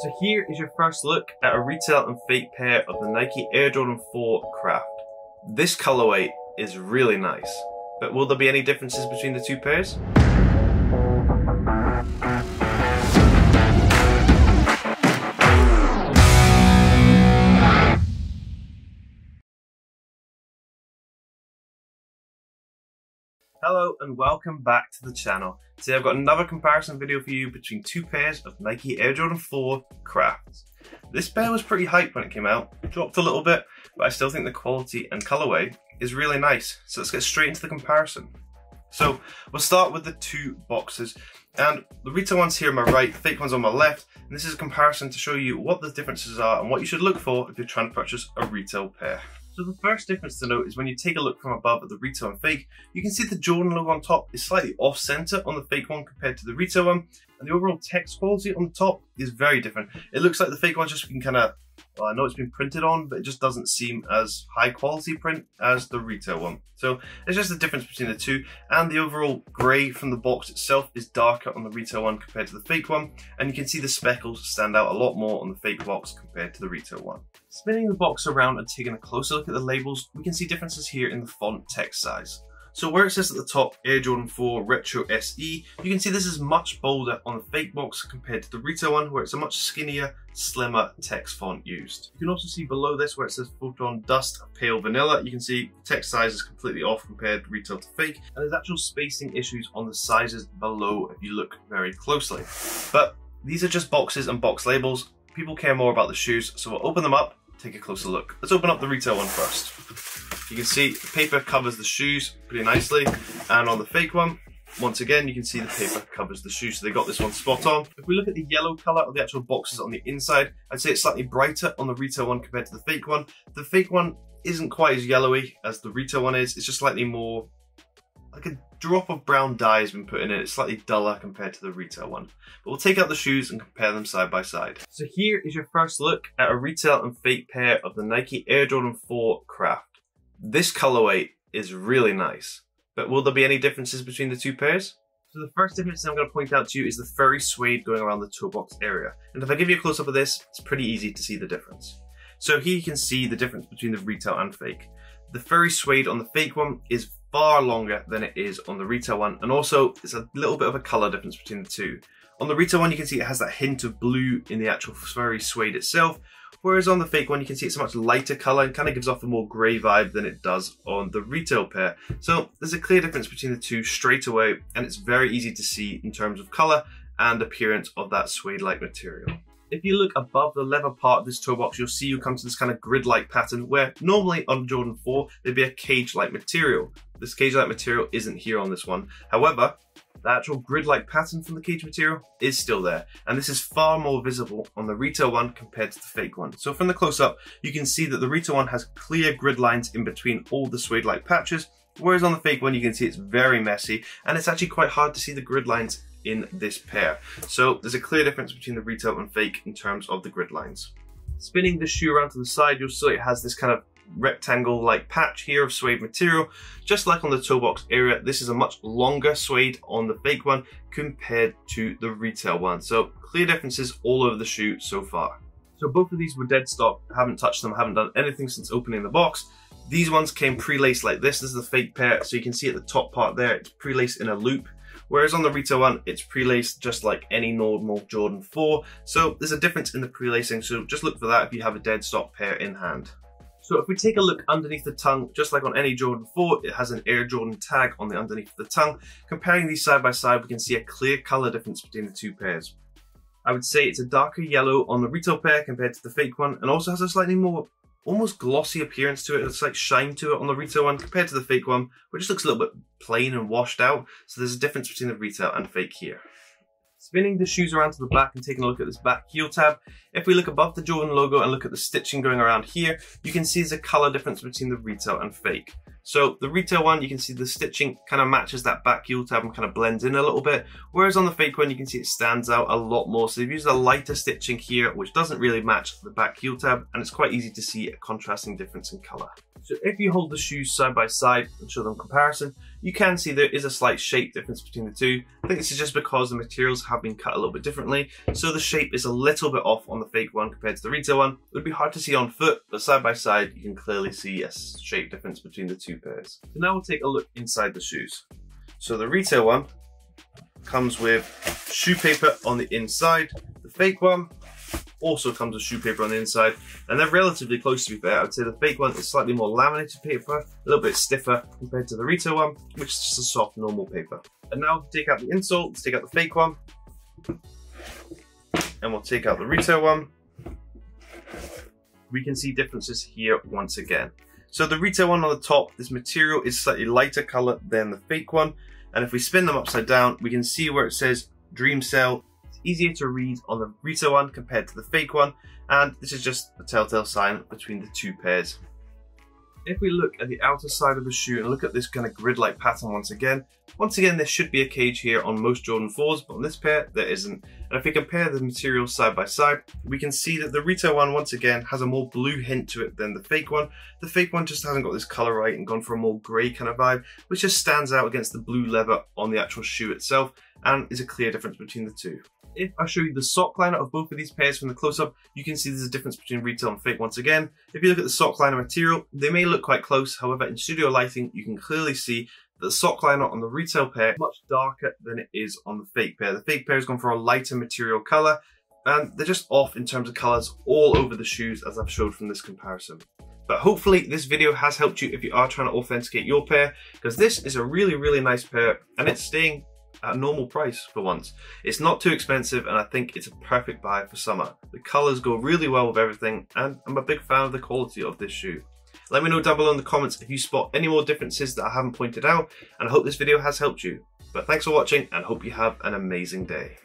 So here is your first look at a retail and fake pair of the Nike Air Jordan 4 Craft. This colorway is really nice, but will there be any differences between the two pairs? Hello and welcome back to the channel. Today I've got another comparison video for you between two pairs of Nike Air Jordan 4 Crafts. This pair was pretty hyped when it came out, dropped a little bit, but I still think the quality and colorway is really nice. So let's get straight into the comparison. So we'll start with the two boxes, and the retail one's here on my right, the fake one's on my left, and this is a comparison to show you what the differences are and what you should look for if you're trying to purchase a retail pair. So the first difference to note is when you take a look from above at the retail and fake, you can see the Jordan logo on top is slightly off center on the fake one compared to the retail one, and the overall text quality on the top is very different. It looks like the fake one's just been kind of, well, I know it's been printed on, but it just doesn't seem as high quality print as the retail one. So it's just the difference between the two, and the overall grey from the box itself is darker on the retail one compared to the fake one, and you can see the speckles stand out a lot more on the fake box compared to the retail one. Spinning the box around and taking a closer look at the labels, we can see differences here in the font text size. So where it says at the top Air Jordan 4 Retro SE, you can see this is much bolder on the fake box compared to the retail one, where it's a much skinnier, slimmer text font used. You can also see below this where it says Photon Dust Pale Vanilla, you can see the text size is completely off compared retail to fake, and there's actual spacing issues on the sizes below if you look very closely. But these are just boxes and box labels. People care more about the shoes, so we'll open them up, take a closer look. Let's open up the retail one first. You can see the paper covers the shoes pretty nicely, and on the fake one, once again, you can see the paper covers the shoes, so they got this one spot on. If we look at the yellow color of the actual boxes on the inside, I'd say it's slightly brighter on the retail one compared to the fake one. The fake one isn't quite as yellowy as the retail one is. It's just slightly more, like a drop of brown dye has been put in it. It's slightly duller compared to the retail one. But we'll take out the shoes and compare them side by side. So here is your first look at a retail and fake pair of the Nike Air Jordan 4 Craft. This colorway is really nice, but will there be any differences between the two pairs? So the first difference I'm going to point out to you is the furry suede going around the toe box area. And if I give you a close up of this, it's pretty easy to see the difference. So here you can see the difference between the retail and fake. The furry suede on the fake one is far longer than it is on the retail one, and also it's a little bit of a color difference between the two. On the retail one, you can see it has that hint of blue in the actual furry suede itself, whereas on the fake one, you can see it's a much lighter color and kind of gives off a more gray vibe than it does on the retail pair. So there's a clear difference between the two straight away, and it's very easy to see in terms of color and appearance of that suede-like material. If you look above the leather part of this toe box, you'll see you come to this kind of grid-like pattern where normally on Jordan 4, there'd be a cage-like material. This cage-like material isn't here on this one. However, the actual grid-like pattern from the cage material is still there, and this is far more visible on the retail one compared to the fake one. So from the close-up, you can see that the retail one has clear grid lines in between all the suede-like patches, whereas on the fake one, you can see it's very messy, and it's actually quite hard to see the grid lines in this pair. So there's a clear difference between the retail and fake in terms of the grid lines. Spinning the shoe around to the side, you'll see it has this kind of rectangle-like patch here of suede material. Just like on the toe box area, this is a much longer suede on the fake one compared to the retail one. So clear differences all over the shoe so far. So both of these were dead stock, haven't touched them, haven't done anything since opening the box. These ones came pre-laced like this. This is the fake pair, so you can see at the top part there, it's pre-laced in a loop. Whereas on the retail one, it's pre-laced just like any normal Jordan 4. So there's a difference in the pre-lacing, so just look for that if you have a dead stock pair in hand. So if we take a look underneath the tongue, just like on any Jordan 4, it has an Air Jordan tag on the underneath of the tongue. Comparing these side by side, we can see a clear color difference between the two pairs. I would say it's a darker yellow on the retail pair compared to the fake one, and also has a slightly more almost glossy appearance to it. It's like shine to it on the retail one compared to the fake one, which just looks a little bit plain and washed out. So there's a difference between the retail and fake here. Spinning the shoes around to the back and taking a look at this back heel tab, if we look above the Jordan logo and look at the stitching going around here, you can see there's a color difference between the retail and fake. So the retail one, you can see the stitching kind of matches that back heel tab and kind of blends in a little bit, whereas on the fake one, you can see it stands out a lot more. So they've used a lighter stitching here, which doesn't really match the back heel tab, and it's quite easy to see a contrasting difference in color. So if you hold the shoes side by side and show them comparison, you can see there is a slight shape difference between the two. I think this is just because the materials have been cut a little bit differently, so the shape is a little bit off on the fake one compared to the retail one. It would be hard to see on foot, but side by side you can clearly see a shape difference between the two pairs. So now we'll take a look inside the shoes. So the retail one comes with shoe paper on the inside. The fake one also comes with shoe paper on the inside, and they're relatively close, to be fair. I would say the fake one is slightly more laminated paper, a little bit stiffer compared to the retail one, which is just a soft normal paper. And now to take out the insole, let's take out the fake one, and we'll take out the retail one. We can see differences here once again. So the retail one on the top, this material is slightly lighter color than the fake one, and if we spin them upside down, we can see where it says Dream Cell. Easier to read on the retail one compared to the fake one, and this is just a telltale sign between the two pairs. If we look at the outer side of the shoe and look at this kind of grid-like pattern once again, there should be a cage here on most Jordan 4s, but on this pair there isn't. And if we compare the materials side by side, we can see that the retail one once again has a more blue hint to it than the fake one. The fake one just hasn't got this color right and gone for a more grey kind of vibe, which just stands out against the blue leather on the actual shoe itself, and is a clear difference between the two. If I show you the sock liner of both of these pairs from the close-up, you can see there's a difference between retail and fake once again. If you look at the sock liner material, they may look quite close. However, in studio lighting, you can clearly see that the sock liner on the retail pair is much darker than it is on the fake pair. The fake pair has gone for a lighter material color, and they're just off in terms of colors all over the shoes, as I've showed from this comparison. But hopefully this video has helped you if you are trying to authenticate your pair, because this is a really, really nice pair, and it's staying at a normal price for once. It's not too expensive, and I think it's a perfect buy for summer. The colors go really well with everything, and I'm a big fan of the quality of this shoe. Let me know down below in the comments if you spot any more differences that I haven't pointed out, and I hope this video has helped you. But thanks for watching, and hope you have an amazing day.